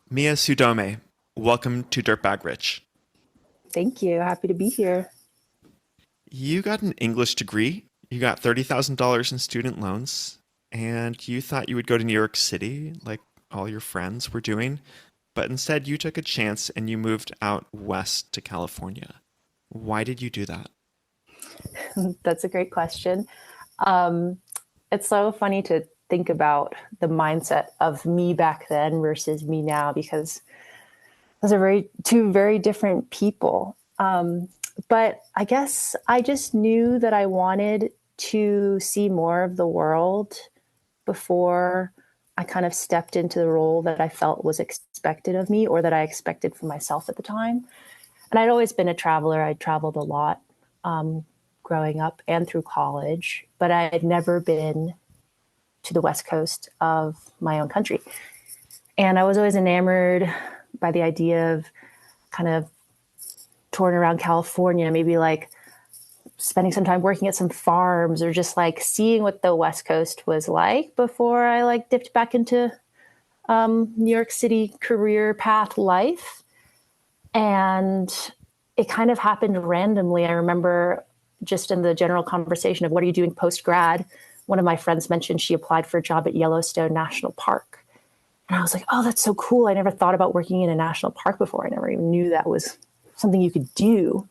Miya Tsudome, welcome to Dirtbag Rich. Thank you. Happy to be here. You got an English degree, you got $30,000 in student loans, and you thought you would go to New York City like all your friends were doing, but instead you took a chance and you moved out west to California. Why did you do that? That's a great question. Um, it's so funny to think about the mindset of me back then versus me now because those are two very different people. But I guess I just knew that I wanted to see more of the world before I kind of stepped into the role that I felt was expected of me or that I expected for myself at the time. And I'd always been a traveler. I traveled a lot growing up and through college, but I had never been to the West Coast of my own country. And I was always enamored by the idea of kind of touring around California, maybe like spending some time working at some farms or just like seeing what the West Coast was like before I like dipped back into New York City career path life. And it kind of happened randomly. I remember just in the general conversation of what are you doing post grad, one of my friends mentioned she applied for a job at Yellowstone National Park. And I was like, oh, that's so cool. I never thought about working in a national park before. I never even knew that was something you could do.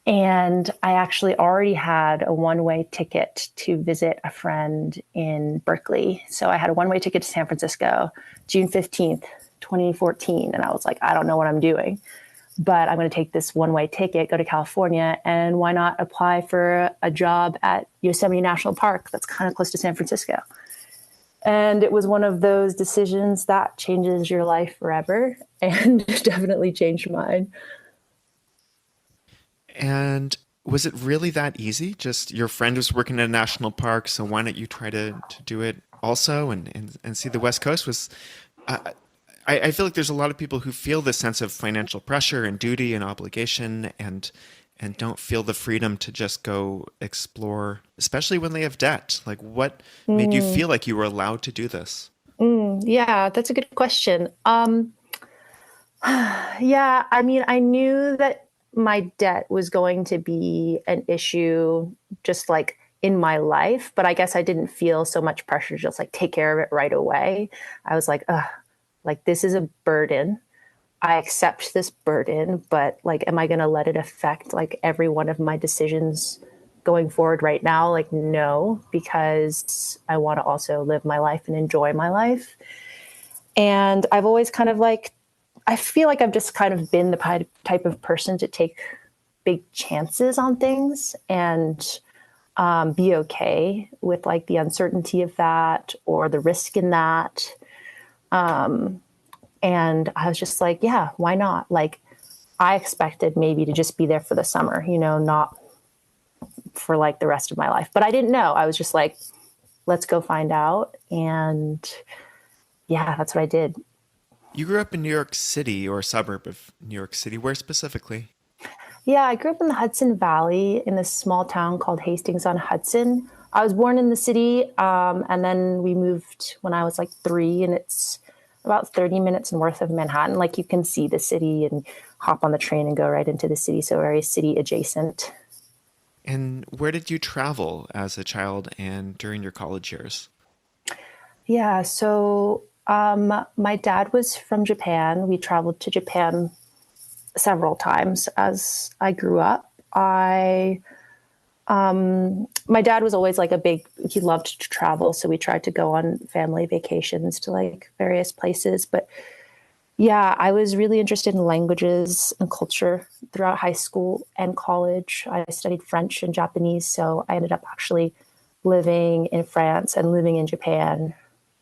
And I actually already had a one-way ticket to visit a friend in Berkeley. So I had a one-way ticket to San Francisco, June 15th, 2014. And I was like, I don't know what I'm doing, but I'm going to take this one-way ticket, go to California, and why not apply for a job at Yosemite National Park that's kind of close to San Francisco. And it was one of those decisions that changes your life forever and definitely changed mine. And was it really that easy? Just your friend was working at a national park, so why don't you try to do it also and see the West Coast? Uh, I feel like there's a lot of people who feel this sense of financial pressure and duty and obligation and don't feel the freedom to just go explore, especially when they have debt. Like what made you Mm, feel like you were allowed to do this? yeah, that's a good question. Yeah, I mean, I knew that my debt was going to be an issue just like in my life, but I guess I didn't feel so much pressure to just like take care of it right away. I was like, ugh, like this is a burden. I accept this burden, but like, am I going to let it affect like every one of my decisions going forward right now? Like, no, because I want to also live my life and enjoy my life. And I've always kind of like, I feel like I've just kind of been the type of person to take big chances on things and be okay with like the uncertainty of that or the risk in that. And I was just like, yeah, why not? Like, I expected maybe to just be there for the summer, not for like the rest of my life. But I didn't know. I was just like, let's go find out. And yeah, that's what I did. You grew up in New York City or a suburb of New York City. Where specifically? Yeah, I grew up in the Hudson Valley in this small town called Hastings on Hudson. I was born in the city, and then we moved when I was like three, and it's about 30 minutes north of Manhattan. Like you can see the city and hop on the train and go right into the city, so very city adjacent. And where did you travel as a child and during your college years? Yeah, so my dad was from Japan. We traveled to Japan several times as I grew up. My dad was always like he loved to travel. So we tried to go on family vacations to like various places. But yeah, I was really interested in languages and culture throughout high school and college. I studied French and Japanese. So I ended up actually living in France and living in Japan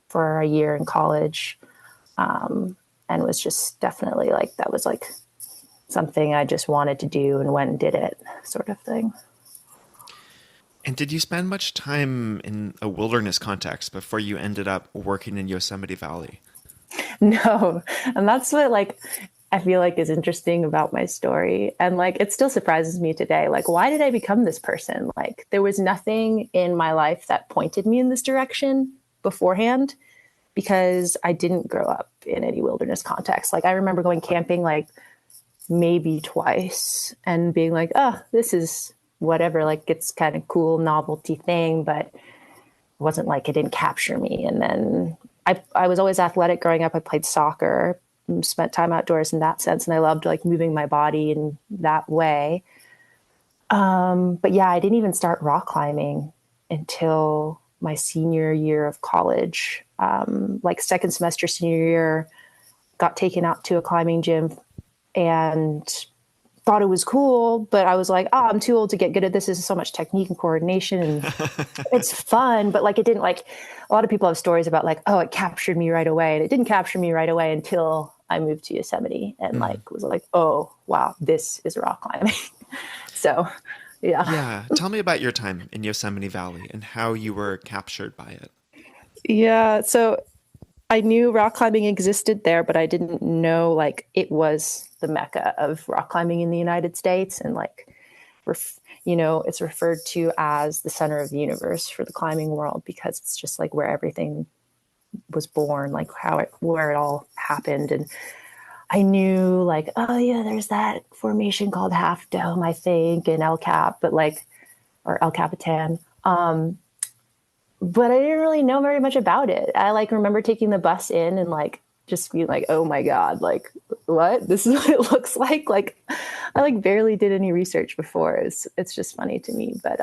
for a year in college. And was just definitely like, that was like something I just wanted to do and went and did it sort of thing. And did you spend much time in a wilderness context before you ended up working in Yosemite Valley? No. And that's what like I feel like is interesting about my story. And like it still surprises me today. Like, why did I become this person? Like there was nothing in my life that pointed me in this direction beforehand. because I didn't grow up in any wilderness context. Like I remember going camping like maybe twice and being like, oh, this is whatever, like it's kind of cool novelty thing, but it wasn't like it didn't capture me. And then I was always athletic growing up. I played soccer, spent time outdoors in that sense, and I loved like moving my body in that way. But yeah, I didn't even start rock climbing until my senior year of college. Like second semester senior year, got taken out to a climbing gym and thought it was cool, but I was like, oh, I'm too old to get good at this. This is so much technique and coordination and it's fun. But like, it didn't like, a lot of people have stories about like, oh, it captured me right away. And it didn't capture me right away until I moved to Yosemite and Mm. like, was like, oh, wow, this is rock climbing. So, yeah. Yeah. Tell me about your time in Yosemite Valley and how you were captured by it. Yeah. So I knew rock climbing existed there, but I didn't know like it was the mecca of rock climbing in the United States. And like, it's referred to as the center of the universe for the climbing world because it's just like where everything was born, like where it all happened. And I knew like, oh yeah, there's that formation called Half Dome, I think, and El Cap, but like, or El Capitan. But I didn't really know very much about it. I like remember taking the bus in and like just being like, oh my God, like what? This is what it looks like. Like I like barely did any research before. It's just funny to me. But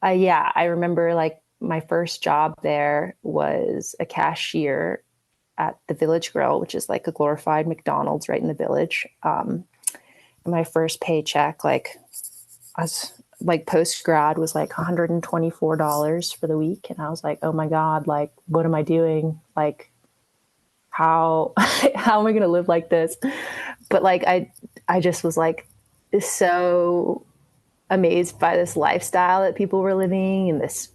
I remember like my first job there was a cashier at the Village Grill, which is like a glorified McDonald's right in the village. My first paycheck, like I was like post grad was like $124 for the week. And I was like, oh my God, like, what am I doing? Like, how, how am I going to live like this? But like, I just was like, so amazed by this lifestyle that people were living and this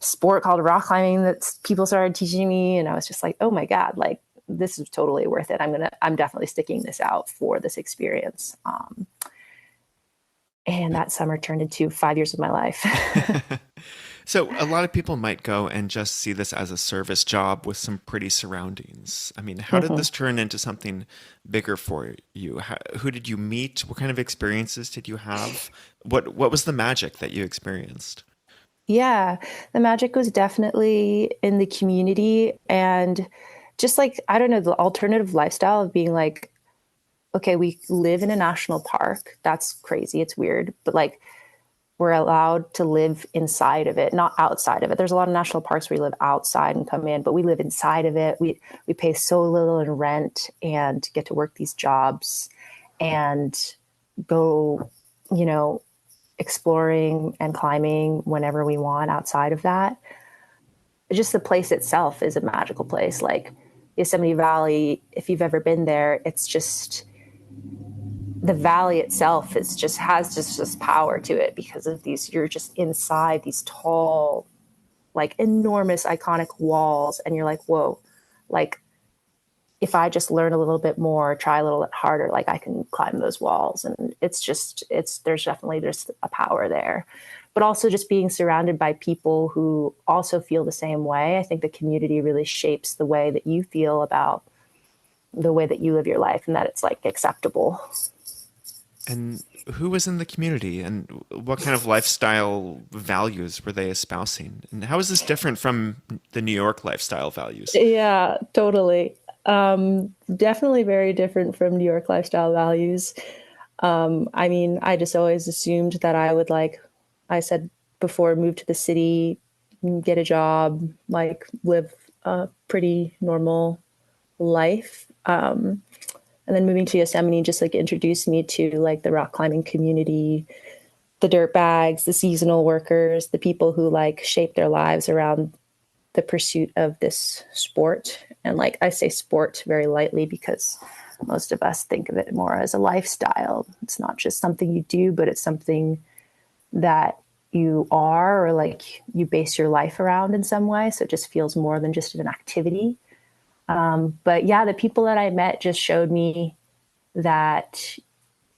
sport called rock climbing that people started teaching me. And I was just like, oh my God, like, this is totally worth it. I'm definitely sticking this out for this experience. And that summer turned into 5 years of my life. So a lot of people might go and just see this as a service job with some pretty surroundings. I mean, how did Mhm. this turn into something bigger for you? Who did you meet? What kind of experiences did you have? What was the magic that you experienced? Yeah, the magic was definitely in the community and just like, I don't know, the alternative lifestyle of being like, okay, we live in a national park. That's crazy. It's weird. But like, we're allowed to live inside of it, not outside of it. There's a lot of national parks where you live outside and come in, but we live inside of it. We pay so little in rent and get to work these jobs and go, you know, exploring and climbing whenever we want outside of that. Just the place itself is a magical place. Like Yosemite Valley, if you've ever been there, it's just the valley itself is just has just this power to it because of these, you're just inside these tall, like enormous iconic walls and you're like, whoa, like if I just learn a little bit more, try a little bit harder, like I can climb those walls. And there's definitely, there's a power there, but also just being surrounded by people who also feel the same way. I think the community really shapes the way that you feel about the way that you live your life and that it's like acceptable. And who was in the community and what kind of lifestyle values were they espousing? And how is this different from the New York lifestyle values? Yeah, totally. Definitely very different from New York lifestyle values. I mean, I just always assumed that I would like, I said before, move to the city, get a job, like live a pretty normal life. And then moving to Yosemite just like introduced me to like the rock climbing community, the dirt bags, the seasonal workers, the people who like shape their lives around the pursuit of this sport. And like I say sport very lightly because most of us think of it more as a lifestyle. It's not just something you do, but it's something that you are or like you base your life around in some way. So it just feels more than just an activity. But yeah, the people that I met just showed me that,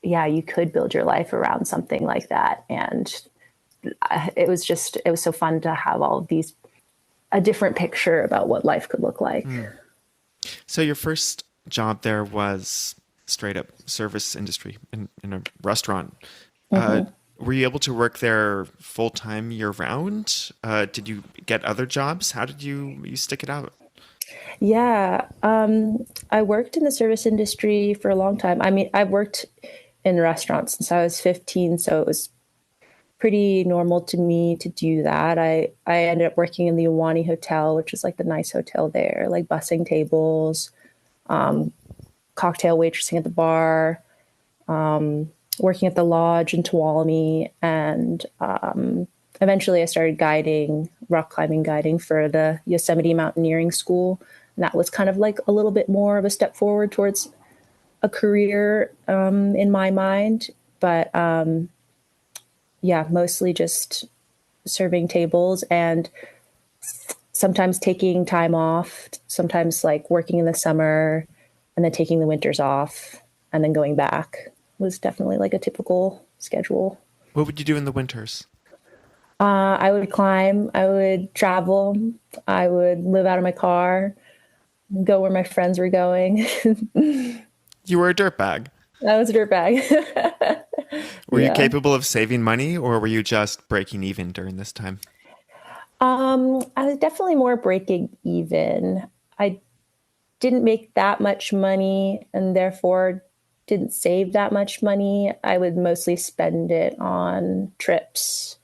yeah, you could build your life around something like that. And it was so fun to have all of these a different picture about what life could look like. So your first job there was straight up service industry in a restaurant. Uh, Mm-hmm. were you able to work there full time year round? Did you get other jobs? How did you stick it out? Yeah, I worked in the service industry for a long time. I mean, I've worked in restaurants since I was 15, so it was pretty normal to me to do that. I ended up working in the Iwani Hotel, which is like the nice hotel there, like bussing tables, cocktail waitressing at the bar, working at the lodge in Tuolumne, and eventually I started guiding, rock climbing guiding for the Yosemite Mountaineering School. And that was kind of like a little bit more of a step forward towards a career in my mind. But yeah, mostly just serving tables and sometimes taking time off, sometimes like working in the summer and then taking the winters off and then going back was definitely like a typical schedule. What would you do in the winters? I would climb, I would travel, I would live out of my car, go where my friends were going. You were a dirtbag. I was a dirtbag. Were you Yeah. capable of saving money, or were you just breaking even during this time? I was definitely more breaking even. I didn't make that much money and therefore didn't save that much money. I would mostly spend it on trips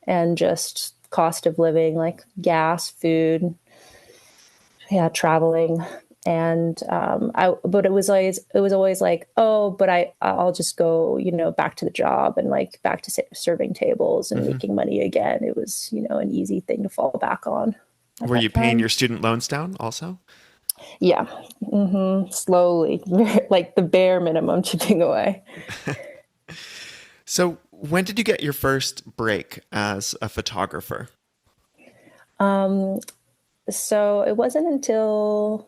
and just cost of living, like gas, food, yeah, traveling. And but it was always like, oh, but I'll just go, back to the job and like back to serving tables and Hmm. making money again. It was, an easy thing to fall back on at Were you that paying your time. student loans down also? Yeah, slowly, like the bare minimum chipping away. So, when did you get your first break as a photographer? So it wasn't until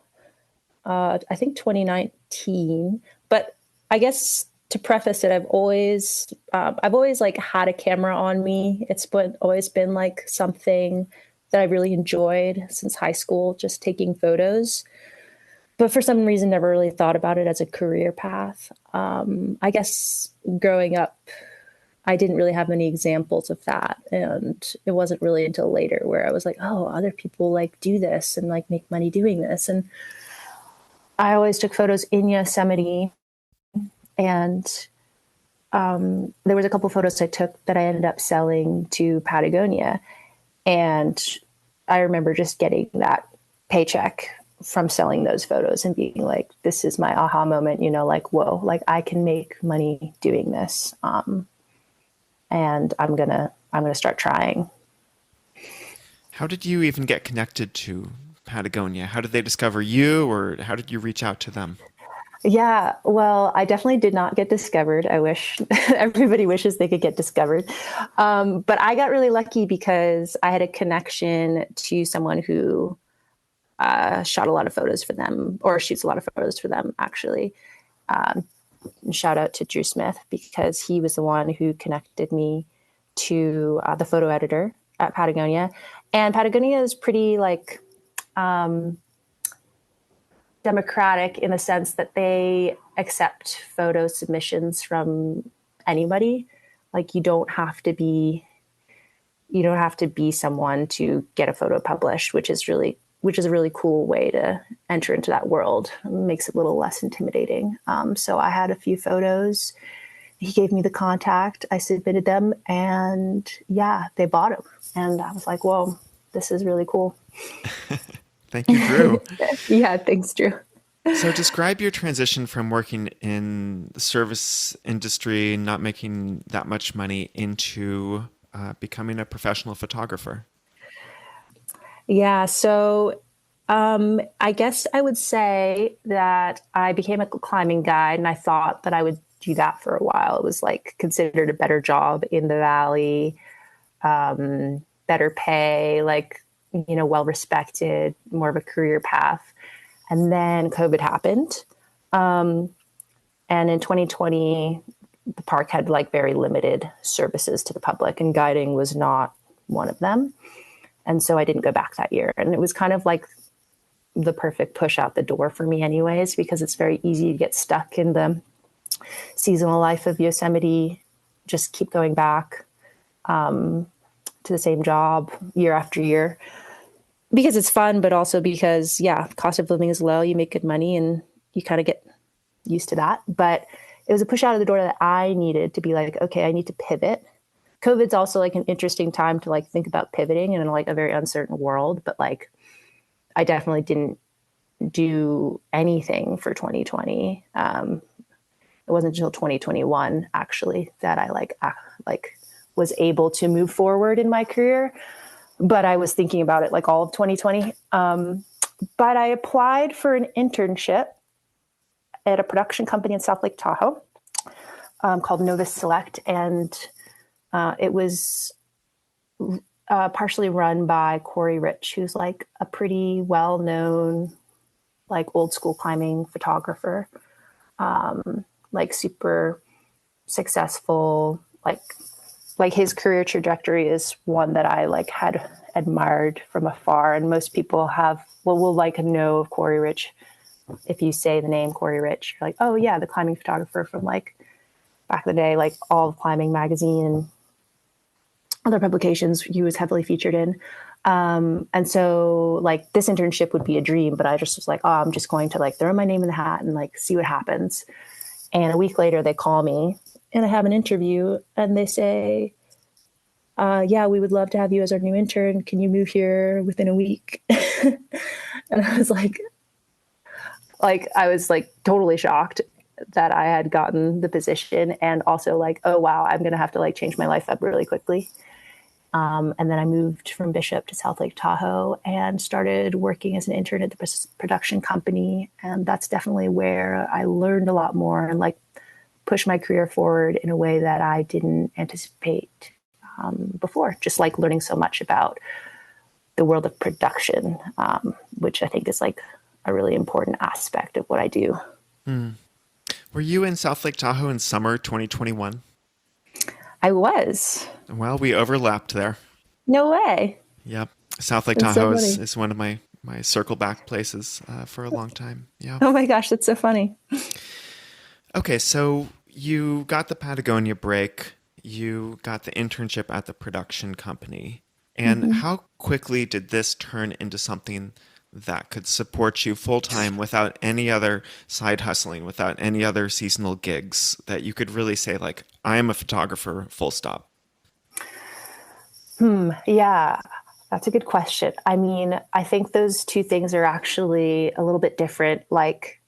I think 2019. But I guess to preface it, I've always like had a camera on me. Always been like something that I really enjoyed since high school, just taking photos. But for some reason, never really thought about it as a career path. I guess growing up, I didn't really have many examples of that. And it wasn't really until later where I was like, oh, other people like do this and like make money doing this. And I always took photos in Yosemite, and there was a couple photos I took that I ended up selling to Patagonia, and I remember just getting that paycheck from selling those photos and being like, "This is my aha moment," like, "Whoa, like I can make money doing this," and I'm gonna start trying. How did you even get connected to Patagonia? How did they discover you, or how did you reach out to them? Yeah, well, I definitely did not get discovered. I wish everybody wishes they could get discovered. But I got really lucky because I had a connection to someone who shot a lot of photos for them, or shoots a lot of photos for them, actually. And shout out to Drew Smith because he was the one who connected me to the photo editor at Patagonia. And Patagonia is pretty like democratic in the sense that they accept photo submissions from anybody. Like you don't have to be someone to get a photo published, which is a really cool way to enter into that world. It makes it a little less intimidating. So I had a few photos. He gave me the contact. I submitted them, and yeah, they bought them. And I was like, "Whoa, this is really cool." Thank you, Drew. Yeah, thanks, Drew. So, describe your transition from working in the service industry, not making that much money, into becoming a professional photographer. Yeah, so I guess I would say that I became a climbing guide, and I thought that I would do that for a while. It was like considered a better job in the valley, better pay, like, well respected, more of a career path. And then COVID happened. And in 2020, the park had like very limited services to the public, and guiding was not one of them. And so I didn't go back that year. And it was kind of like the perfect push out the door for me anyways, because it's very easy to get stuck in the seasonal life of Yosemite, just keep going back to the same job year after year because it's fun, but also because, yeah, cost of living is low. You make good money and you kind of get used to that. But it was a push out of the door that I needed to be like, okay, I need to pivot. COVID's also like an interesting time to like think about pivoting in like a very uncertain world. But like, I definitely didn't do anything for 2020. It wasn't until 2021 actually that I like was able to move forward in my career. But I was thinking about it like all of 2020. But I applied for an internship at a production company in South Lake Tahoe called Novus Select. And it was partially run by Corey Rich, who's like a pretty well-known, like old school climbing photographer, like super successful, like his career trajectory is one that I like had admired from afar. And most people will like know of Corey Rich. If you say the name Corey Rich, you're like, oh yeah, the climbing photographer from like back in the day, like All of Climbing magazine and other publications he was heavily featured in. And so like this internship would be a dream, but I just was like, oh, I'm just going to like throw my name in the hat and like see what happens. And a week later they call me and I have an interview and they say, yeah, we would love to have you as our new intern. Can you move here within a week? And I was like totally shocked that I had gotten the position and also like, oh, wow, I'm going to have to like change my life up really quickly. And then I moved from Bishop to South Lake Tahoe and started working as an intern at the production company. And that's definitely where I learned a lot more and like pushed my career forward in a way that I didn't anticipate before, just like learning so much about the world of production, which I think is like a really important aspect of what I do. Mm. Were you in South Lake Tahoe in summer 2021? I was. Well, we overlapped there. No way. Yep. South Lake That's so Tahoe funny. is one of my circle back places for a long time. Yeah. Oh my gosh, that's so funny. Okay, so you got the Patagonia break, you got the internship at the production company, and Mm-hmm. how quickly did this turn into something that could support you full time without any other side hustling, without any other seasonal gigs that you could really say like, I am a photographer, full stop? Yeah, that's a good question. I mean, I think those two things are actually a little bit different. Like,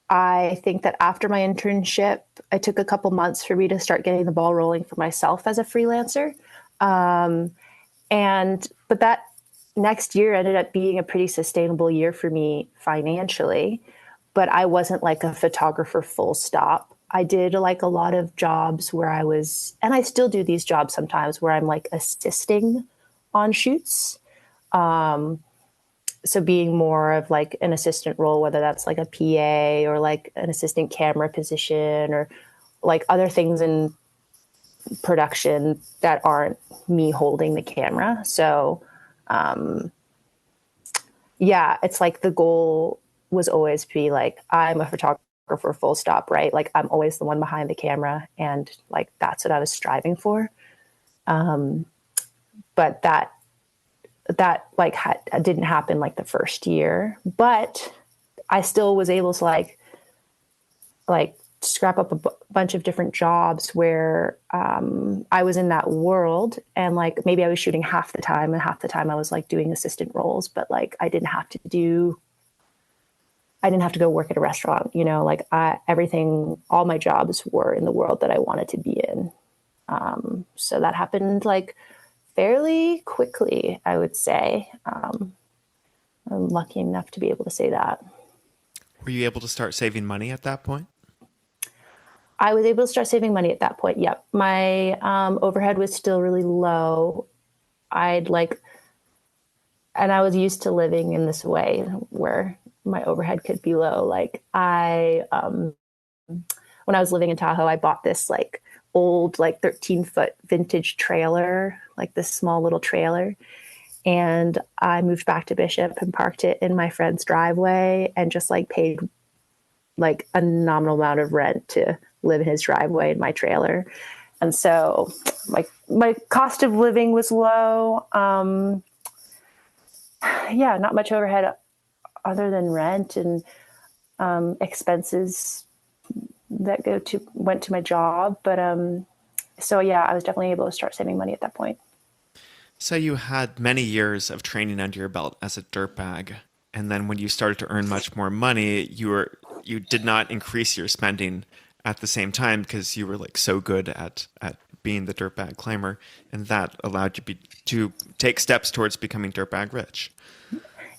I think that after my internship, it took a couple months for me to start getting the ball rolling for myself as a freelancer. Um, but that next year ended up being a pretty sustainable year for me financially, but I wasn't like a photographer full stop. I did like a lot of jobs where and I still do these jobs sometimes where I'm like assisting on shoots. So being more of like an assistant role, whether that's like a PA or like an assistant camera position or like other things in production that aren't me holding the camera. So, yeah, it's like the goal was always to be like, I'm a photographer full stop, right? Like I'm always the one behind the camera. And like, that's what I was striving for. But that like didn't happen like the first year, but I still was able to like scrap up a bunch of different jobs where I was in that world and like maybe I was shooting half the time and half the time I was like doing assistant roles, but like I didn't have to go work at a restaurant, you know, like all my jobs were in the world that I wanted to be in. So that happened like fairly quickly, I would say. I'm lucky enough to be able to say that. Were you able to start saving money at that point? I was able to start saving money at that point. Yep. My overhead was still really low. I'd like, and I was used to living in this way where my overhead could be low. Like when I was living in Tahoe, I bought this like old, like 13-foot vintage trailer, like this small little trailer. And I moved back to Bishop and parked it in my friend's driveway and just like paid like a nominal amount of rent to live in his driveway in my trailer. And so my cost of living was low. Yeah, not much overhead other than rent and expenses that went to my job. But so yeah, I was definitely able to start saving money at that point. So you had many years of training under your belt as a dirtbag, and then when you started to earn much more money, you did not increase your spending at the same time because you were like so good at being the dirtbag climber, and that allowed you to take steps towards becoming dirtbag rich.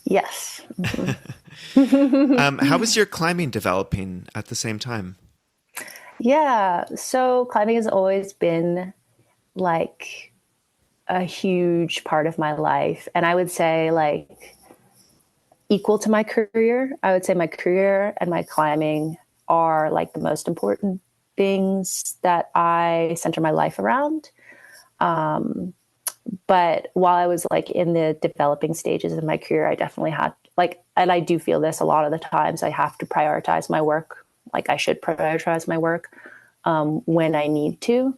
Yes. How was your climbing developing at the same time? Yeah. So climbing has always been like a huge part of my life. And I would say like equal to my career. I would say my career and my climbing are like the most important things that I center my life around. But while I was like in the developing stages of my career, I definitely had like, and I do feel this a lot of the times, I have to prioritize my work. Like I should prioritize my work when I need to.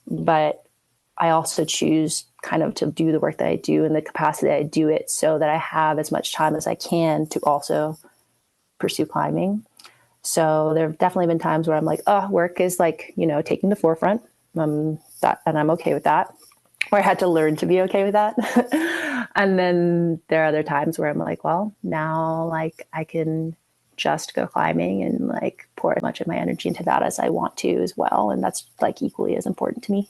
But I also choose kind of to do the work that I do in the capacity that I do it so that I have as much time as I can to also pursue climbing. So there have definitely been times where I'm like, oh, work is like, taking the forefront. And I'm okay with that. Or I had to learn to be okay with that. And then there are other times where I'm like, well, now like I can just go climbing and like pour as much of my energy into that as I want to as well. And that's like equally as important to me.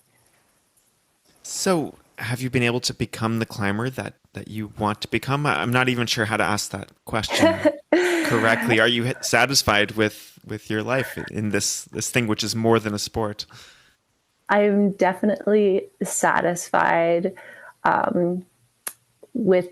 So, have you been able to become the climber that you want to become? I'm not even sure how to ask that question correctly. Are you satisfied with your life in this thing which is more than a sport? I'm definitely satisfied with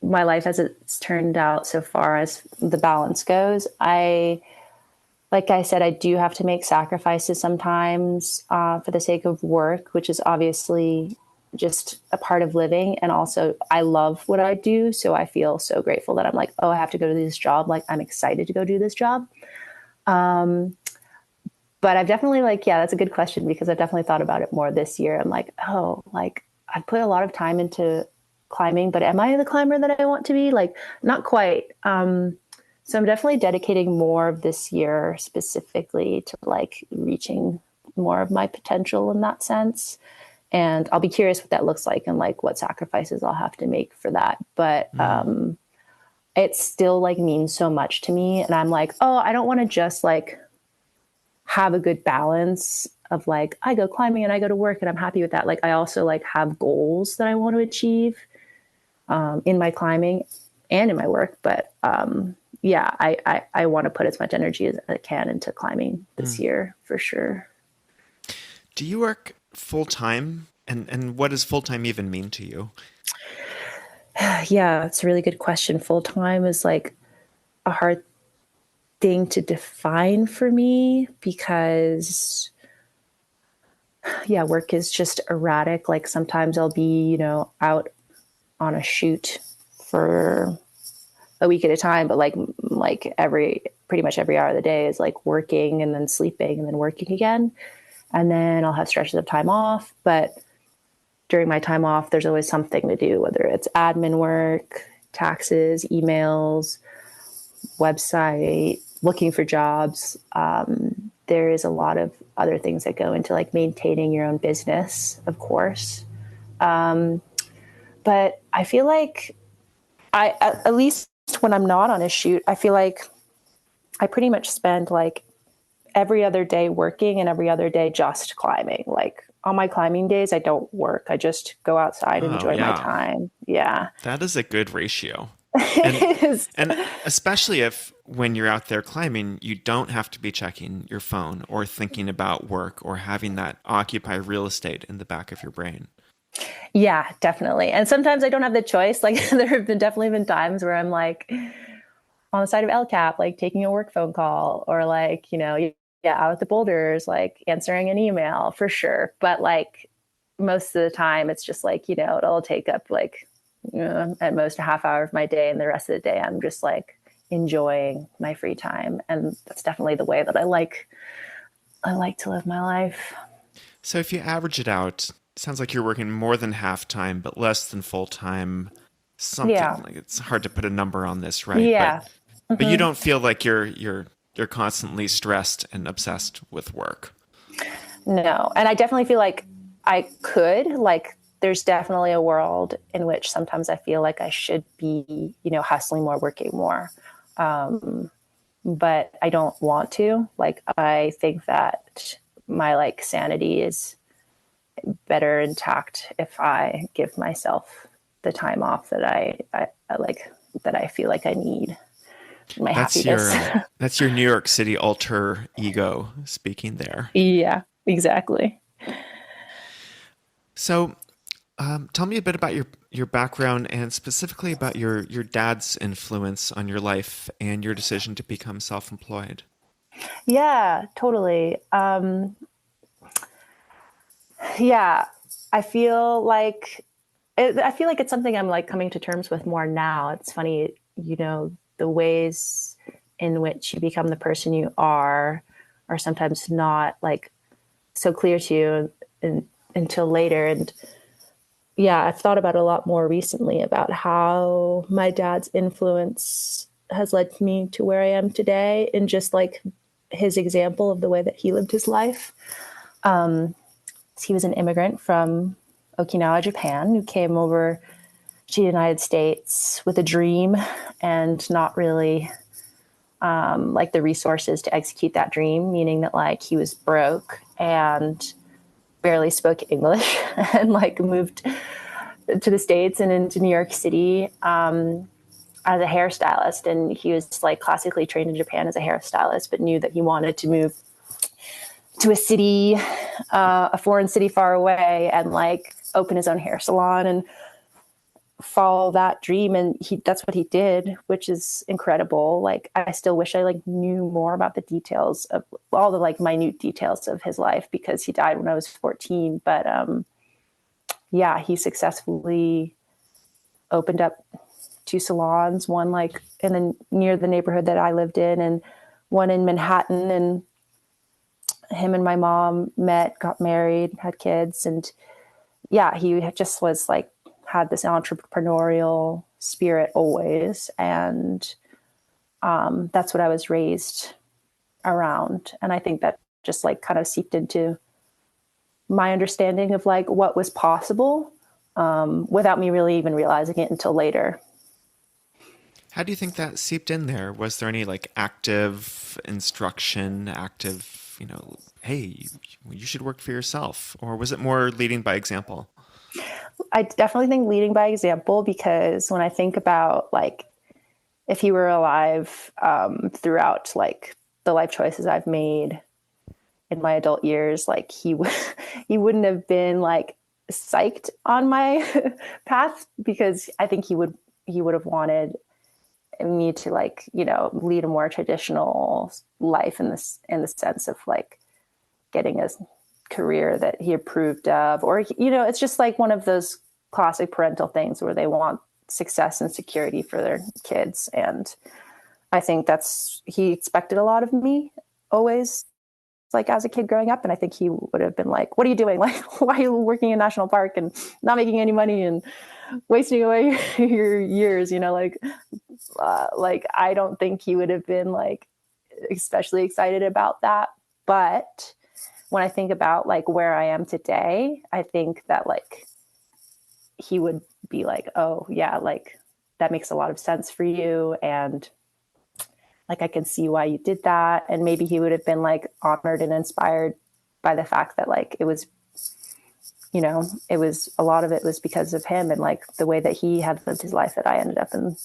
my life as it's turned out so far as the balance goes. Like I said, I do have to make sacrifices sometimes for the sake of work, which is obviously just a part of living. And also, I love what I do. So I feel so grateful that I'm like, oh, I have to go to this job. Like, I'm excited to go do this job. But I've definitely like, yeah, that's a good question because I've definitely thought about it more this year. I'm like, oh, like I've put a lot of time into climbing, but am I the climber that I want to be? Like, not quite. So I'm definitely dedicating more of this year specifically to like reaching more of my potential in that sense. And I'll be curious what that looks like and like what sacrifices I'll have to make for that. But it still like means so much to me. And I'm like, oh, I don't want to just like have a good balance of like, I go climbing and I go to work and I'm happy with that. Like I also like have goals that I want to achieve in my climbing and in my work. But yeah, I want to put as much energy as I can into climbing this year for sure. Do you work full time? And what does full time even mean to you? Yeah, it's a really good question. Full time is like a hard thing to define for me because yeah, work is just erratic. Like sometimes I'll be, out on a shoot for a week at a time, but like pretty much every hour of the day is like working and then sleeping and then working again. And then I'll have stretches of time off, but during my time off, there's always something to do, whether it's admin work, taxes, emails, website, looking for jobs. There is a lot of other things that go into like maintaining your own business, of course. But I feel like at least when I'm not on a shoot, I feel like I pretty much spend like every other day working and every other day just climbing. Like on my climbing days, I don't work. I just go outside and Oh, enjoy my yeah. time. Yeah. That is a good ratio. And It is. and especially if when you're out there climbing, you don't have to be checking your phone or thinking about work or having that occupy real estate in the back of your brain. Yeah, definitely. And sometimes I don't have the choice. Like there have been definitely been times where I'm like on the side of El Cap, like taking a work phone call or like, yeah, out at the boulders, like answering an email for sure. But like most of the time it's just like, it'll take up like at most a half hour of my day, and the rest of the day I'm just like enjoying my free time. And that's definitely the way that I like to live my life. So if you average it out, it sounds like you're working more than half time, but less than full time. Yeah. Something like it's hard to put a number on this, right? But Yeah. you Hmm. don't feel like you're constantly stressed and obsessed with work. No. And I definitely feel like I could, like, there's definitely a world in which sometimes I feel like I should be, hustling more, working more. But I don't want to. Like, I think that my like sanity is better intact if I give myself the time off that I like, that I feel like I need. My happiness. That's your New York City alter ego speaking there. Yeah, exactly. So tell me a bit about your background and specifically about your dad's influence on your life and your decision to become self-employed. Yeah, totally. Yeah, I feel like I feel like it's something I'm like coming to terms with more now. It's funny, the ways in which you become the person you are sometimes not like so clear to you until later. And yeah, I've thought about it a lot more recently about how my dad's influence has led me to where I am today, and just like his example of the way that he lived his life. He was an immigrant from Okinawa, Japan, who came over to the United States with a dream and not really like the resources to execute that dream, meaning that like he was broke and barely spoke English and like moved to the States and into New York City as a hairstylist. And he was like classically trained in Japan as a hairstylist, but knew that he wanted to move to a city, a foreign city far away, and like open his own hair salon and follow that dream. And that's what he did, which is incredible. Like, I still wish I like knew more about the details of all the like minute details of his life, because he died when I was 14. But yeah, he successfully opened up two salons, one like in the near the neighborhood that I lived in, and one in Manhattan. And him and my mom met, got married, had kids. And yeah, he just was like, had this entrepreneurial spirit always. And that's what I was raised around. And I think that just like kind of seeped into my understanding of like what was possible, without me really even realizing it until later. How do you think that seeped in there? Was there any like active instruction, active, hey, you should work for yourself? Or was it more leading by example? I definitely think leading by example, because when I think about like if he were alive throughout like the life choices I've made in my adult years, like he wouldn't have been like psyched on my path, because I think he would have wanted me to like lead a more traditional life in the sense of like getting a career that he approved of, or it's just like one of those classic parental things where they want success and security for their kids. And I think he expected a lot of me always, like as a kid growing up. And I think he would have been like, what are you doing? Like, why are you working in national park and not making any money and wasting away your years, like I don't think he would have been like especially excited about that. But when I think about like where I am today, I think that like he would be like, oh yeah, like that makes a lot of sense for you. And like, I can see why you did that. And maybe he would have been like honored and inspired by the fact that like it was a lot of it was because of him and like the way that he had lived his life, that I ended up in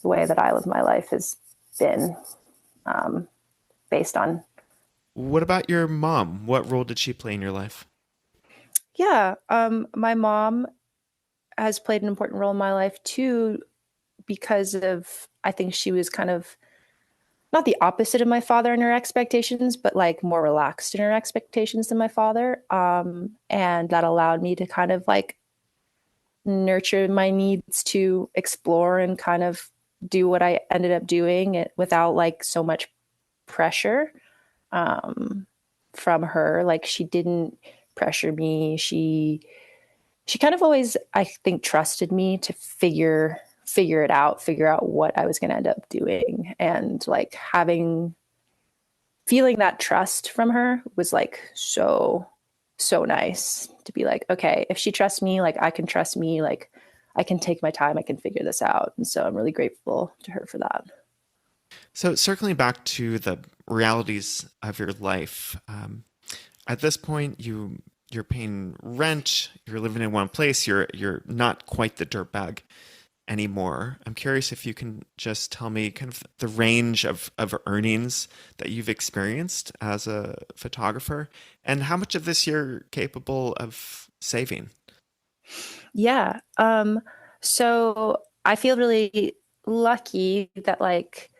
the way that I live my life has been based on. What about your mom? What role did she play in your life? Yeah. My mom has played an important role in my life too, because of, I think she was kind of not the opposite of my father in her expectations, but like more relaxed in her expectations than my father. And that allowed me to kind of like nurture my needs to explore and kind of do what I ended up doing it without like so much pressure um, from her. Like she didn't pressure me. She kind of always, I think, trusted me to figure it out, figure out what I was going to end up doing, and like having feeling that trust from her was like so nice to be like, okay, if she trusts me, like I can trust me, like I can take my time, I can figure this out. And so I'm really grateful to her for that. So circling back to the realities of your life, at this point you're paying rent, you're living in one place, you're not quite the dirtbag anymore. I'm curious if you can just tell me kind of the range of earnings that you've experienced as a photographer and how much of this you're capable of saving. Yeah. So I feel really lucky that like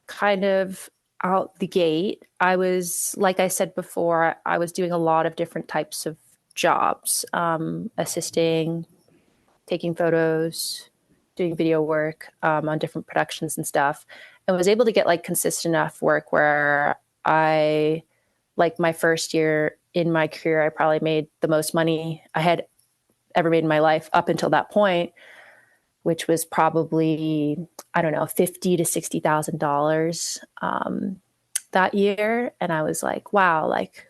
kind of out the gate, I was, like I said before, I was doing a lot of different types of jobs, assisting, taking photos, doing video work on different productions and stuff, and was able to get like consistent enough work where I, like my first year in my career, I probably made the most money I had ever made in my life up until that point, which was probably, I don't know, $50,000 to $60,000 that year. And I was like, wow, like,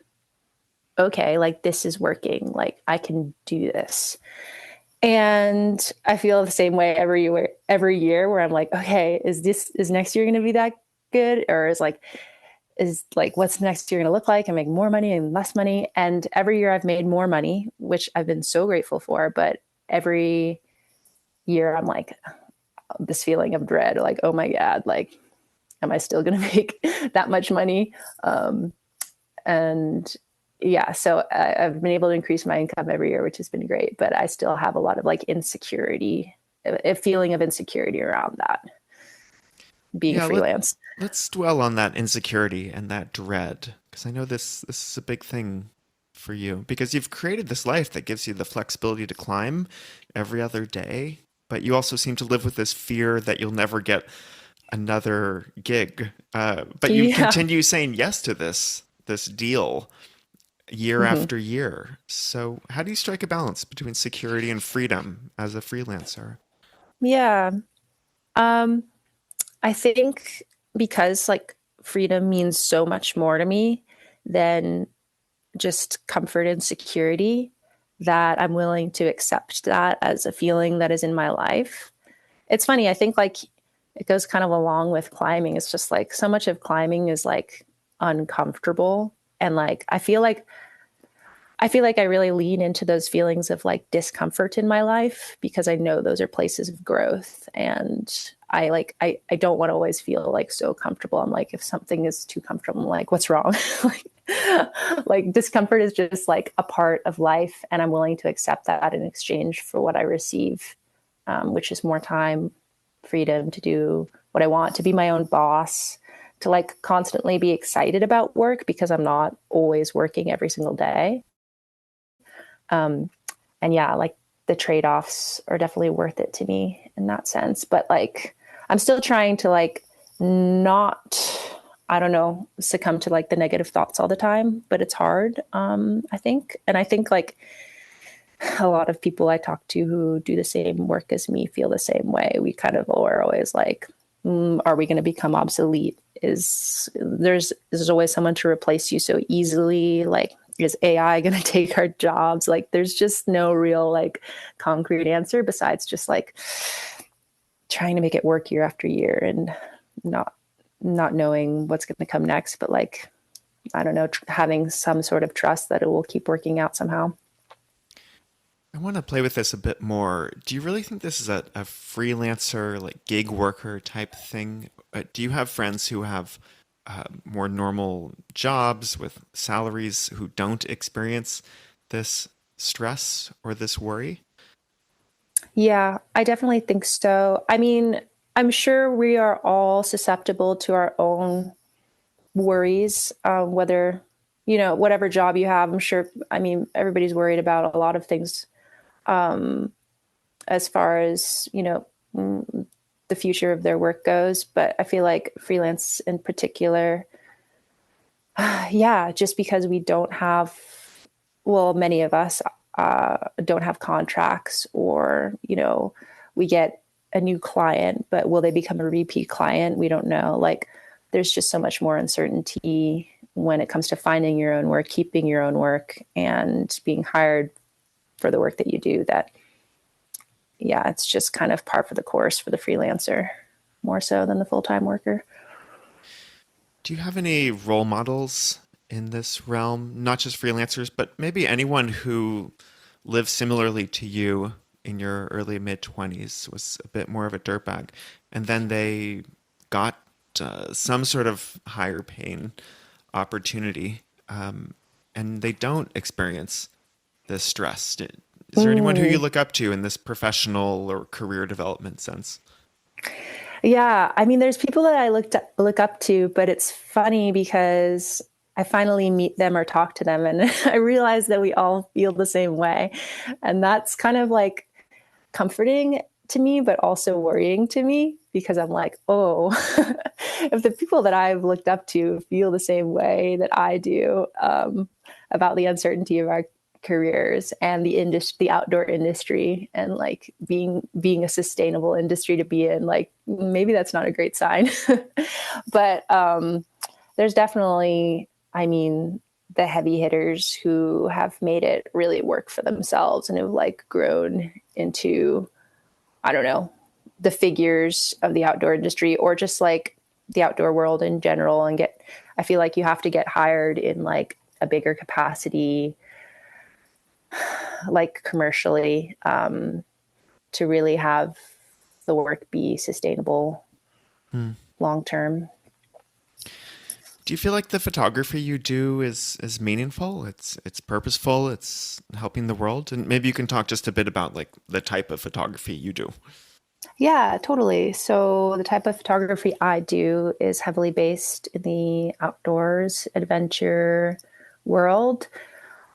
okay, like this is working. Like I can do this. And I feel the same way every year where I'm like, okay, is next year going to be that good? Or is like, what's next year going to look like? I make more money and less money. And every year I've made more money, which I've been so grateful for. But every year I'm like, this feeling of dread, like, oh my God, like, am I still going to make that much money? And yeah, so I've been able to increase my income every year, which has been great. But I still have a lot of like insecurity, a feeling of insecurity around that being Yeah, freelance. let's dwell on that insecurity and that dread because I know this is a big thing for you because you've created this life that gives you the flexibility to climb every other day, but you also seem to live with this fear that you'll never get another gig. But you Yeah. continue saying yes to this deal year Mm-hmm. after year. So how do you strike a balance between security and freedom as a freelancer? Yeah. Um, I think because like freedom means so much more to me than just comfort and security, that I'm willing to accept that as a feeling that is in my life. It's funny, I think like it goes kind of along with climbing. It's just like so much of climbing is like uncomfortable. And like I feel like I really lean into those feelings of like discomfort in my life because I know those are places of growth. And I don't want to always feel like so comfortable. I'm like, if something is too comfortable, I'm like, what's wrong? like discomfort is just like a part of life. And I'm willing to accept that in exchange for what I receive, which is more time, freedom to do what I want, to be my own boss, to like constantly be excited about work because I'm not always working every single day. Um, and yeah, like the trade offs are definitely worth it to me in that sense. But like, I'm still trying to like not, I don't know, succumb to like the negative thoughts all the time, but it's hard, I think. And I think like a lot of people I talk to who do the same work as me feel the same way. We kind of are always like, are we going to become obsolete? There's always someone to replace you so easily? Like, is AI going to take our jobs? Like, there's just no real like concrete answer besides just like trying to make it work year after year and not not knowing what's going to come next. But like, I don't know, having some sort of trust that it will keep working out somehow. I want to play with this a bit more. Do you really think this is a freelancer, like gig worker type thing? Do you have friends who have more normal jobs with salaries who don't experience this stress or this worry? Yeah, I definitely think so. I mean, I'm sure we are all susceptible to our own worries, whether, whatever job you have, I'm sure, I mean, everybody's worried about a lot of things. as far as, the future of their work goes. But I feel like freelance in particular, yeah, just because we don't have, well, many of us don't have contracts, or, we get a new client, but will they become a repeat client? We don't know. Like, there's just so much more uncertainty when it comes to finding your own work, keeping your own work, and being hired for the work that you do, that, yeah, it's just kind of par for the course for the freelancer, more so than the full-time worker. Do you have any role models in this realm? Not just freelancers, but maybe anyone who lived similarly to you in your early mid 20s, was a bit more of a dirtbag, and then they got some sort of higher paying opportunity, and they don't experience this stress. Is there anyone who you Mm. look up to in this professional or career development sense? Yeah, I mean, there's people that I look up to, but it's funny because I finally meet them or talk to them, and I realize that we all feel the same way, and that's kind of like comforting to me, but also worrying to me, because I'm like, oh, if the people that I've looked up to feel the same way that I do, about the uncertainty of our careers and the outdoor industry, and like being a sustainable industry to be in, like maybe that's not a great sign. But there's definitely, I mean, the heavy hitters who have made it really work for themselves and have like grown into, I don't know, the figures of the outdoor industry, or just like the outdoor world in general. And I feel like you have to get hired in like a bigger capacity, like commercially, to really have the work be sustainable Hmm. long term. Do you feel like the photography you do is meaningful? It's purposeful. It's helping the world, and maybe you can talk just a bit about like the type of photography you do. Yeah, totally. So the type of photography I do is heavily based in the outdoors, adventure world.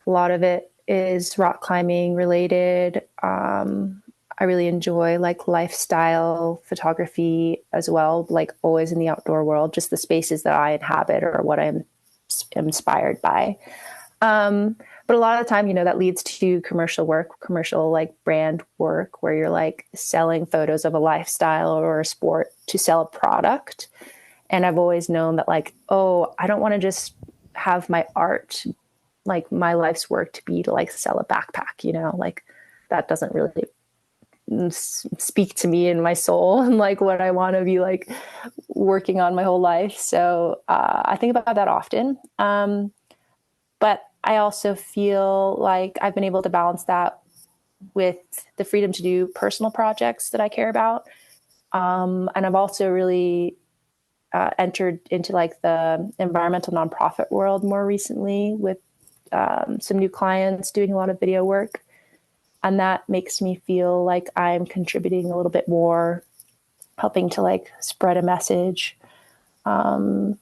A lot of it is rock climbing related. I really enjoy like lifestyle photography as well, like always in the outdoor world, just the spaces that I inhabit or what I'm inspired by. Um, but a lot of the time, that leads to commercial work, commercial like brand work, where you're like selling photos of a lifestyle or a sport to sell a product. And I've always known that, like, oh, I don't want to just have my art, like my life's work, to be to like sell a backpack, like that doesn't really speak to me and my soul and like what I want to be like working on my whole life. So I think about that often. But I also feel like I've been able to balance that with the freedom to do personal projects that I care about. And I've also really entered into like the environmental nonprofit world more recently with some new clients doing a lot of video work. And that makes me feel like I'm contributing a little bit more, helping to like spread a message, some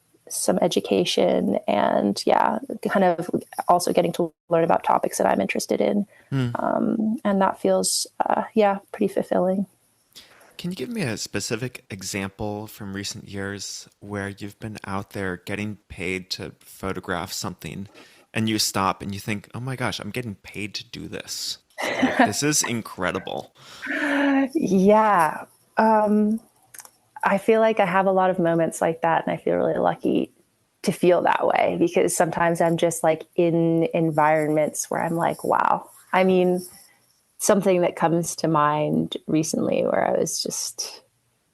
education, and yeah, kind of also getting to learn about topics that I'm interested in. Hmm. And that feels, yeah, pretty fulfilling. Can you give me a specific example from recent years where you've been out there getting paid to photograph something and you stop and you think, oh my gosh, I'm getting paid to do this? Like, this is incredible. Yeah. Um, I feel like I have a lot of moments like that, and I feel really lucky to feel that way, because sometimes I'm just like in environments where I'm like, wow. I mean, something that comes to mind recently where I was just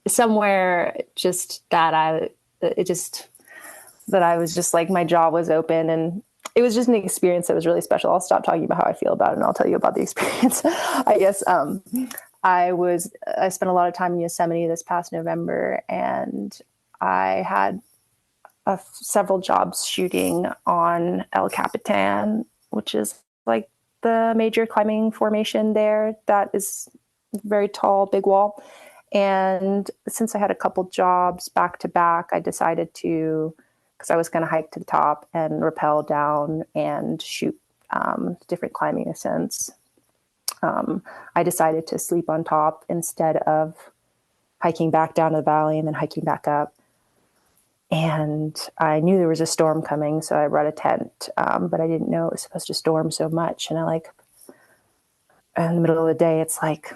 somewhere, just that it just, that I was just like, my jaw was open, and it was just an experience that was really special. I'll stop talking about how I feel about it and I'll tell you about the experience. I guess I spent a lot of time in Yosemite this past November, and I had several jobs shooting on El Capitan, which is like the major climbing formation there. That is very tall, big wall. And since I had a couple jobs back to back, I decided to, because I was going to hike to the top and rappel down and shoot different climbing ascents. I decided to sleep on top instead of hiking back down to the valley and then hiking back up. And I knew there was a storm coming, so I brought a tent, but I didn't know it was supposed to storm so much. And I like, in the middle of the day, it's like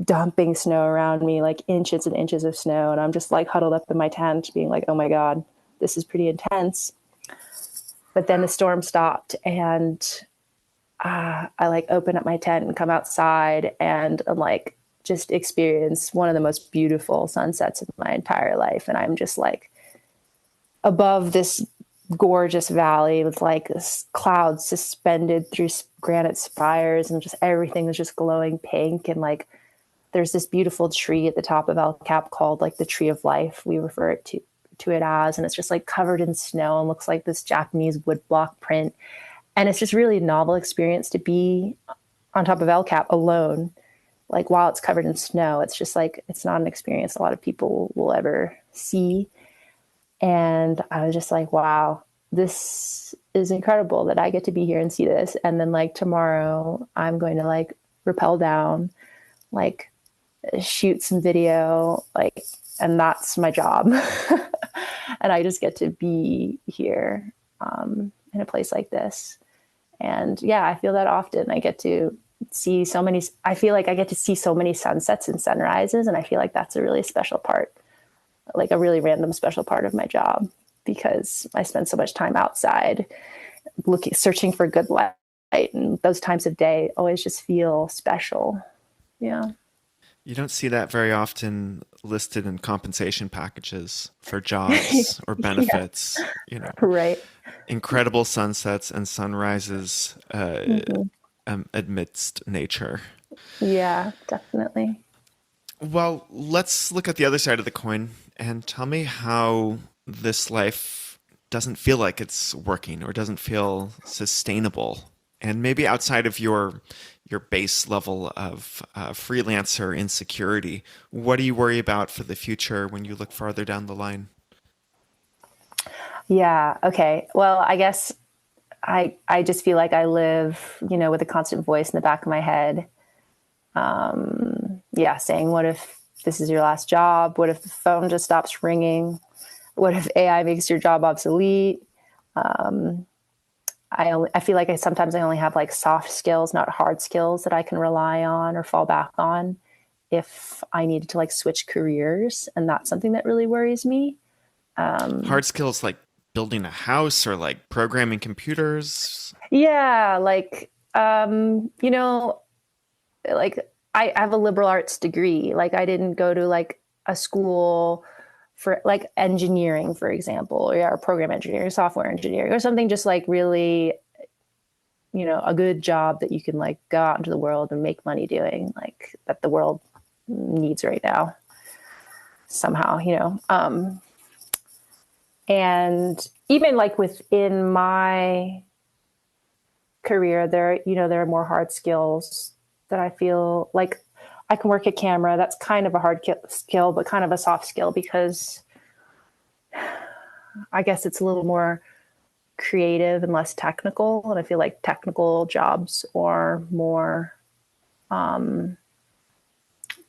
dumping snow around me, like inches and inches of snow. And I'm just like huddled up in my tent, being like, oh my God, this is pretty intense. But then the storm stopped, and I like open up my tent and come outside, and I'm like, just experience one of the most beautiful sunsets of my entire life. And I'm just like above this gorgeous valley with like this clouds suspended through granite spires, and just everything is just glowing pink. And like, there's this beautiful tree at the top of El Cap called like the Tree of Life. We refer to it as, and it's just like covered in snow and looks like this Japanese woodblock print. And it's just really a novel experience to be on top of El Cap alone. Like while it's covered in snow, it's just like, it's not an experience a lot of people will ever see. And I was just like, wow, this is incredible that I get to be here and see this. And then like tomorrow I'm going to like rappel down, like shoot some video, like, and that's my job. And I just get to be here in a place like this. And yeah, I feel that often. I get to see so many, I feel like I get to see so many sunsets and sunrises. And I feel like that's a really special part, like a really random special part of my job, because I spend so much time outside looking, searching for good light. And those times of day always just feel special. Yeah. You don't see that very often listed in compensation packages for jobs or Yeah. benefits, you know, Right. incredible sunsets and sunrises Mm-hmm. amidst nature. Yeah, definitely. Well, let's look at the other side of the coin and tell me how this life doesn't feel like it's working or doesn't feel sustainable. And maybe outside of your base level of freelancer insecurity, what do you worry about for the future when you look farther down the line? Yeah. Okay. Well, I guess I just feel like I live, with a constant voice in the back of my head. Yeah, saying, what if this is your last job? What if the phone just stops ringing? What if AI makes your job obsolete? I feel like sometimes I only have like soft skills, not hard skills that I can rely on or fall back on if I needed to like switch careers, and that's something that really worries me. Hard skills like building a house or like programming computers. Yeah, like I have a liberal arts degree. Like I didn't go to like a school for like engineering, for example, or program engineering, software engineering, or something just like really, a good job that you can like go out into the world and make money doing, like that the world needs right now somehow, and even like within my career, there are more hard skills that I feel like I can work a camera. That's kind of a hard skill, but kind of a soft skill, because I guess it's a little more creative and less technical. And I feel like technical jobs are more,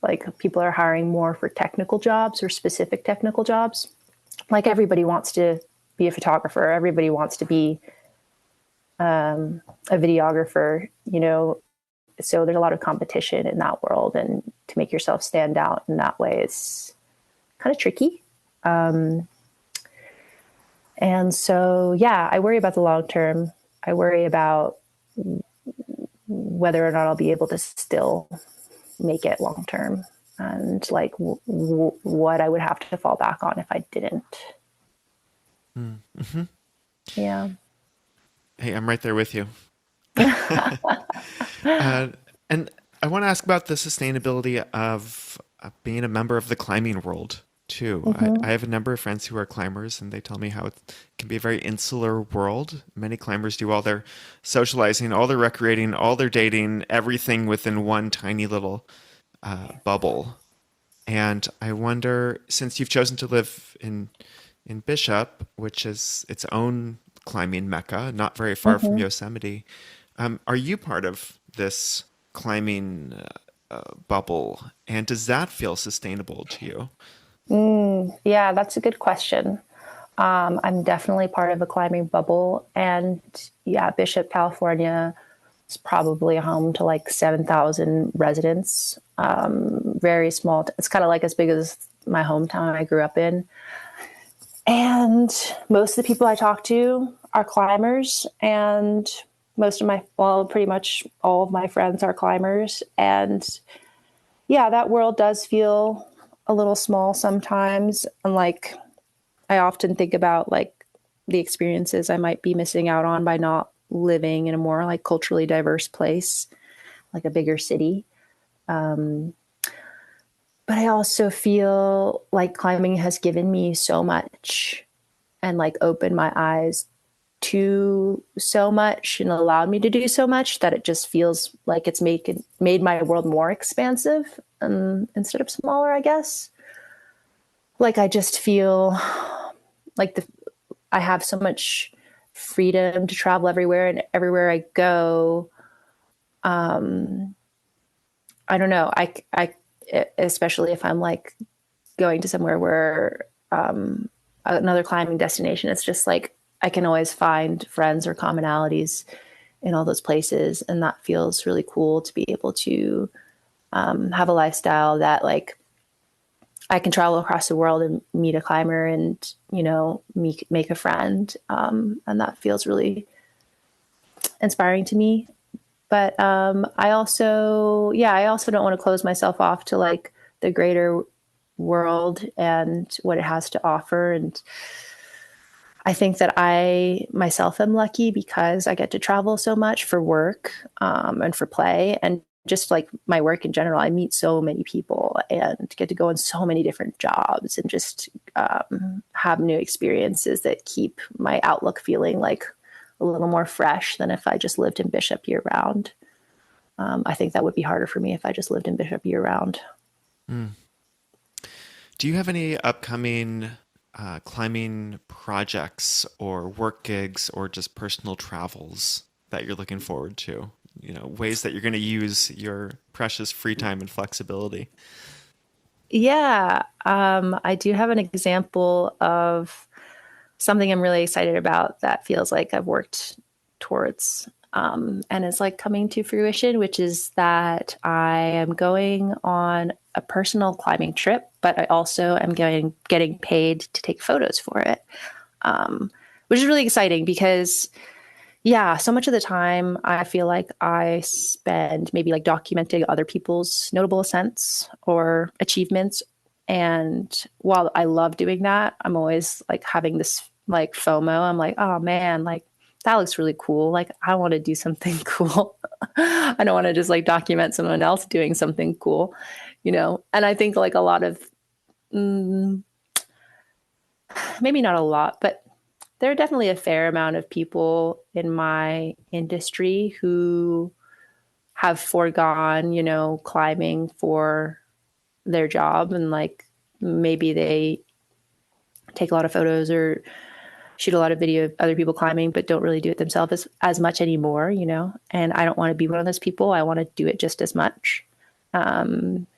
like people are hiring more for technical jobs or specific technical jobs. Like everybody wants to be a photographer. Everybody wants to be a videographer, so there's a lot of competition in that world, and to make yourself stand out in that way is kind of tricky. And so, yeah, I worry about the long term. I worry about whether or not I'll be able to still make it long term, and like what I would have to fall back on if I didn't. Mm-hmm. Yeah. Hey, I'm right there with you. Uh, and I want to ask about the sustainability of being a member of the climbing world too. Mm-hmm. I have a number of friends who are climbers, and they tell me how it can be a very insular world. Many climbers do all their socializing, all their recreating, all their dating, everything within one tiny little bubble. And I wonder, since you've chosen to live in Bishop, which is its own climbing mecca, not very far from Mm-hmm. Yosemite, are you part of this climbing bubble, and does that feel sustainable to you? Yeah, that's a good question. I'm definitely part of a climbing bubble. And yeah, Bishop, California is probably home to like 7,000 residents. Very small. It's kind of like as big as my hometown I grew up in. And most of the people I talk to are climbers. And well, pretty much all of my friends are climbers. And yeah, that world does feel a little small sometimes. And like, I often think about like the experiences I might be missing out on by not living in a more like culturally diverse place, like a bigger city. But I also feel like climbing has given me so much and like opened my eyes to so much and allowed me to do so much that it just feels like it's made my world more expansive instead of smaller, I guess. Like I just feel like I have so much freedom to travel everywhere, and everywhere I go, I don't know. Especially if I'm like going to somewhere where another climbing destination, it's just like I can always find friends or commonalities in all those places, and that feels really cool to be able to have a lifestyle that like I can travel across the world and meet a climber and make a friend, and that feels really inspiring to me. But I also don't want to close myself off to like the greater world and what it has to offer. And I think that I myself am lucky because I get to travel so much for work and for play. And just like my work in general, I meet so many people and get to go in so many different jobs and just have new experiences that keep my outlook feeling like a little more fresh than if I just lived in Bishop year round. I think that would be harder for me if I just lived in Bishop year round. Do you have any upcoming climbing projects or work gigs or just personal travels that you're looking forward to? You know, ways that you're going to use your precious free time and flexibility. Yeah, I do have an example of something I'm really excited about that feels like I've worked towards and is like coming to fruition, which is that I am going on a personal climbing trip, but I also am getting paid to take photos for it, which is really exciting because yeah, so much of the time I feel like I spend maybe like documenting other people's notable ascents or achievements. And while I love doing that, I'm always like having this like FOMO. I'm like, oh man, like that looks really cool. Like I want to do something cool. I don't want to just like document someone else doing something cool, you know? And I think like a lot of, mm, maybe not a lot, but there are definitely a fair amount of people in my industry who have foregone, climbing for their job. And like maybe they take a lot of photos or shoot a lot of video of other people climbing, but don't really do it themselves as much anymore, And I don't want to be one of those people. I want to do it just as much.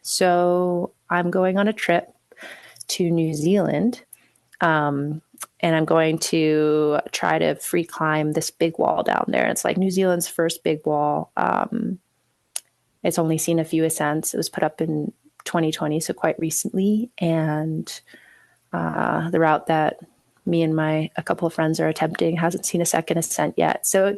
So I'm going on a trip to New Zealand. And I'm going to try to free climb this big wall down there. It's like New Zealand's first big wall. It's only seen a few ascents. It was put up in 2020, so quite recently. And the route that me and a couple of friends are attempting hasn't seen a second ascent yet. So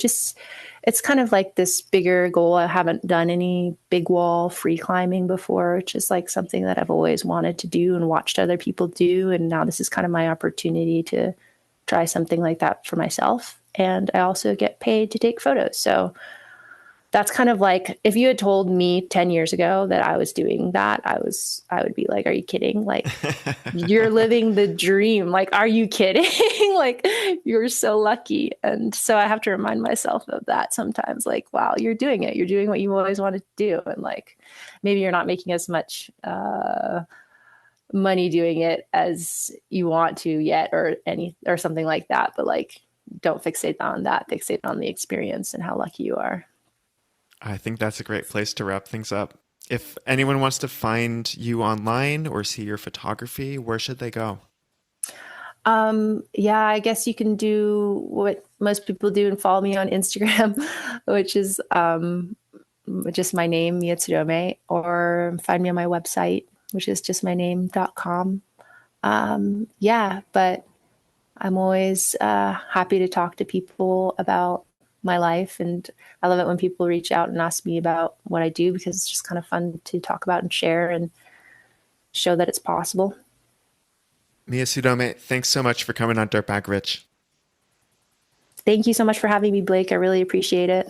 it's kind of like this bigger goal. I haven't done any big wall free climbing before, which is like something that I've always wanted to do and watched other people do. And now this is kind of my opportunity to try something like that for myself. And I also get paid to take photos. So that's kind of like if you had told me 10 years ago that I was doing that, I would be like, are you kidding? Like you're living the dream. Like, are you kidding? Like you're so lucky. And so I have to remind myself of that sometimes. Like, wow, you're doing it. You're doing what you always wanted to do. And like maybe you're not making as much money doing it as you want to yet or something like that. But like don't fixate on that. Fixate on the experience and how lucky you are. I think that's a great place to wrap things up. If anyone wants to find you online or see your photography, where should they go? Yeah, I guess you can do what most people do and follow me on Instagram, which is just my name, Miya Tsudome, or find me on my website, which is just my name.com. Yeah, but I'm always happy to talk to people about my life. And I love it when people reach out and ask me about what I do because it's just kind of fun to talk about and share and show that it's possible. Miya Tsudome, thanks so much for coming on Dirtbag Rich. Thank you so much for having me, Blake. I really appreciate it.